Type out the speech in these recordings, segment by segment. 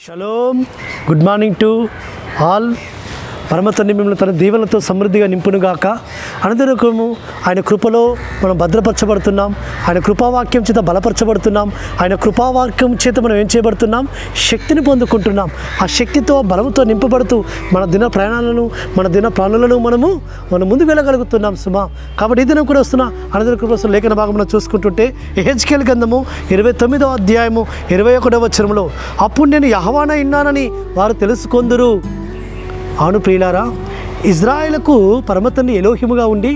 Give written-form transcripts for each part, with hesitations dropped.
Shalom, good morning to all. పరమతండ్రి మిమ్మల్ని తన దీవెనలతో సమృద్ధిగా నింపునుగాక. అనుదినము ఆయన కృపలో మనం భద్రపరచబడుతున్నాం. ఆయన కృపావాక్యం చేత బలపరచబడుతున్నాం. ఆయన కృపావాక్యం చేత మనం ఏం చేయబడుతున్నాం? శక్తిని పొందుకుంటున్నాం. ఆ శక్తితో బలముతో నింపబడుతూ మన దిన ప్రయాణాలను మన దిన ప్రాణులను మనం ముందుకు వెళ్ళగలుగుతున్నాం సుమా. కాబట్టి ఈ దినం కూడా వస్తున్న అనుదిన కృప లేఖన భాగంలో చూసుకుంటుంటే యెహెజ్కేలు గ్రంథము 29వ అధ్యాయము 21వ వచనంలో, అప్పుడు నేను యెహోవానై ఉన్నానని వారు తెలుసుకొందురు. అవును ప్రియులారా, ఇజ్రాయేలుకు పరమతండ్రి ఎలోహిముగా ఉండి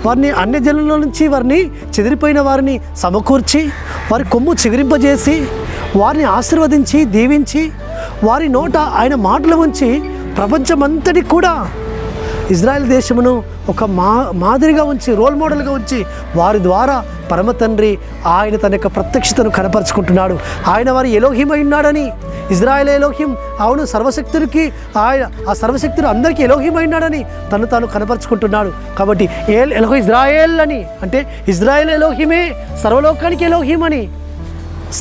వారిని అన్య జనుల నుంచి వారిని చెదిరిపోయిన వారిని సమకూర్చి వారి కొమ్ము చిగురింపజేసి వారిని ఆశీర్వదించి దీవించి వారి నోట ఆయన మాటలు ఉంచి ప్రపంచమంతటికి కూడా ఇజ్రాయెల్ దేశమును ఒక మాదిరిగా ఉంచి రోల్ మోడల్గా ఉంచి వారి ద్వారా పరమతండ్రి ఆయన తన యొక్క ప్రత్యక్షతను కనపరుచుకుంటున్నాడు. ఆయన వారి ఎలోహిమై ఉన్నాడని, ఇజ్రాయెల్ ఎలోహిం, అవును సర్వశక్తుడికి ఆయన ఆ సర్వశక్తుడు అందరికీ ఎలోహిమై ఉన్నాడని తను తాను కనపరుచుకుంటున్నాడు. కాబట్టి ఇజ్రాయేల్ అని అంటే ఇజ్రాయెల్ ఎలోహిమే సర్వలోకానికి ఎలోహిం అని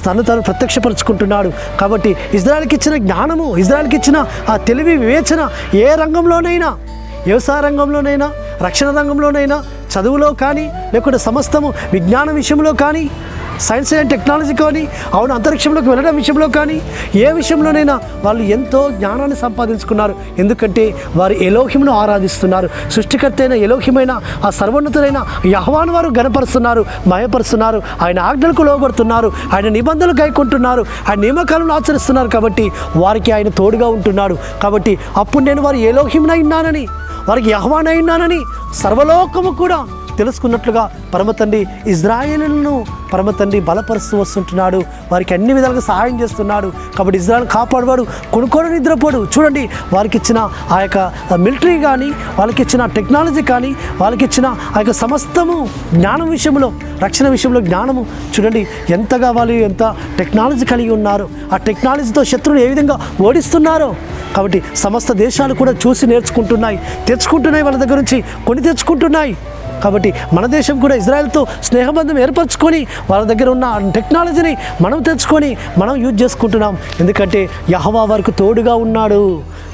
తాను ప్రత్యక్షపరుచుకుంటున్నాడు. కాబట్టి ఇజ్రాయెల్కి ఇచ్చిన జ్ఞానము, ఇజ్రాయెల్కి ఇచ్చిన ఆ తెలివి వివేచన ఏ రంగంలోనైనా, వ్యవసాయ రంగంలోనైనా, రక్షణ రంగంలోనైనా, చదువులో కానీ, లేకుంటే సమస్తము విజ్ఞాన విషయంలో కానీ, సైన్స్ అండ్ టెక్నాలజీ కానీ, అవును అంతరిక్షంలోకి వెళ్ళడం విషయంలో కానీ, ఏ విషయంలోనైనా వాళ్ళు ఎంతో జ్ఞానాన్ని సంపాదించుకున్నారు. ఎందుకంటే వారు ఎలోహిమును ఆరాధిస్తున్నారు. సృష్టికర్త అయిన ఎలోహిమైన ఆ సర్వోన్నతులైన యెహోవాను వారు ఘనపరుస్తున్నారు, మయపరుస్తున్నారు. ఆయన ఆజ్ఞలకు లోబడుతున్నారు, ఆయన నిబంధనలు గైకొంటున్నారు, ఆయన నియమకాలను ఆచరిస్తున్నారు. కాబట్టి వారికి ఆయన తోడుగా ఉంటున్నాడు. కాబట్టి అప్పుడు నేను వారి ఎలోహిమునై ఉన్నానని, వారికి యెహోవానై ఉన్నానని సర్వలోకము కూడా తెలుసుకున్నట్లుగా పరమతండ్రి ఇజ్రాయేలును పరమతండ్రి బలపరుస్తూ వస్తుంటున్నాడు. వారికి అన్ని విధాలుగా సహాయం చేస్తున్నాడు. కాబట్టి ఇజ్రాయెల్ కాపాడువాడు, కొనుక్కోడు నిద్రపోడు. చూడండి, వారికి ఇచ్చిన ఆ యొక్క మిలిటరీ కానీ, వాళ్ళకి ఇచ్చిన టెక్నాలజీ కానీ, వాళ్ళకి ఇచ్చిన ఆ యొక్క సమస్తము జ్ఞానం విషయంలో, రక్షణ విషయంలో జ్ఞానము చూడండి ఎంతగా వాళ్ళు ఎంత టెక్నాలజీ కలిగి ఉన్నారు. ఆ టెక్నాలజీతో శత్రువులు ఏ విధంగా ఓడిస్తున్నారో. కాబట్టి సమస్త దేశాలు కూడా చూసి నేర్చుకుంటున్నాయి, తెచ్చుకుంటున్నాయి, వాళ్ళ దగ్గర నుంచి కొని తెచ్చుకుంటున్నాయి. కాబట్టి మన దేశం కూడా ఇజ్రాయెల్తో స్నేహబంధం ఏర్పరచుకొని వాళ్ళ దగ్గర ఉన్న టెక్నాలజీని మనం తెచ్చుకొని మనం యూజ్ చేసుకుంటున్నాం. ఎందుకంటే యెహోవా వారికి తోడుగా ఉన్నాడు,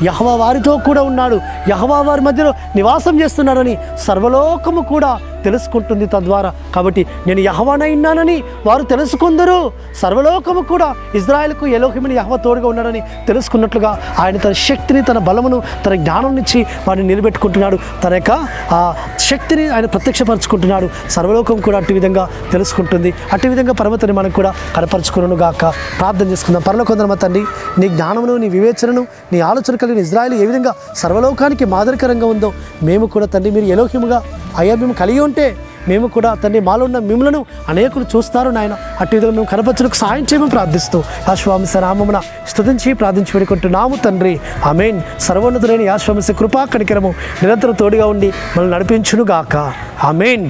యెహోవా వారితో కూడా ఉన్నాడు, యెహోవా వారి మధ్యలో నివాసం చేస్తున్నాడని సర్వలోకము కూడా తెలుసుకుంటుంది తద్వారా. కాబట్టి నేను యెహోవానై ఉన్నానని వారు తెలుసుకుందరు. సర్వలోకము కూడా ఇజ్రాయెల్కు ఎలోహిముని యెహోవా తోడుగా ఉన్నాడని తెలుసుకున్నట్లుగా ఆయన తన శక్తిని, తన బలమును, తన జ్ఞానం నుంచి వారిని నిలబెట్టుకుంటున్నాడు. తన యొక్క ఆ శక్తిని ఆయన ప్రత్యక్షపరచుకుంటున్నాడు. సర్వలోకం కూడా అటు విధంగా తెలుసుకుంటుంది. అటు విధంగా పరమతని మనం కూడా కనపరుచుకును గాక. ప్రార్థన చేసుకుందాం. పరలోకమందున్న తండ్రి, నీ జ్ఞానమును, నీ వివేచనను, నీ ఆలోచన కలిగిన ఇజ్రాయెల్ ఏ విధంగా సర్వలోకానికి మాదిరికరంగా ఉందో మేము కూడా తండ్రి మీరు ఎలోహిముగా అయ్యా మేము కలిగి ఉంటే మేము కూడా తండ్రి మాలో ఉన్న మిమ్మలను అనేకులు చూస్తారు నాయన. అటు విధంగా మేము కనపరచులకు సహాయం చేయమని ప్రార్థిస్తూ యాశ్వామిస నామమున స్తుతించి ప్రార్థించి వేడుకుంటున్నాము తండ్రి. ఆమేన్. సర్వోన్నతుడైన యాశ్వామిస కృపా కనికరము నిరంతరం తోడుగా ఉండి మనల్ని నడిపించును గాక. ఆమేన్.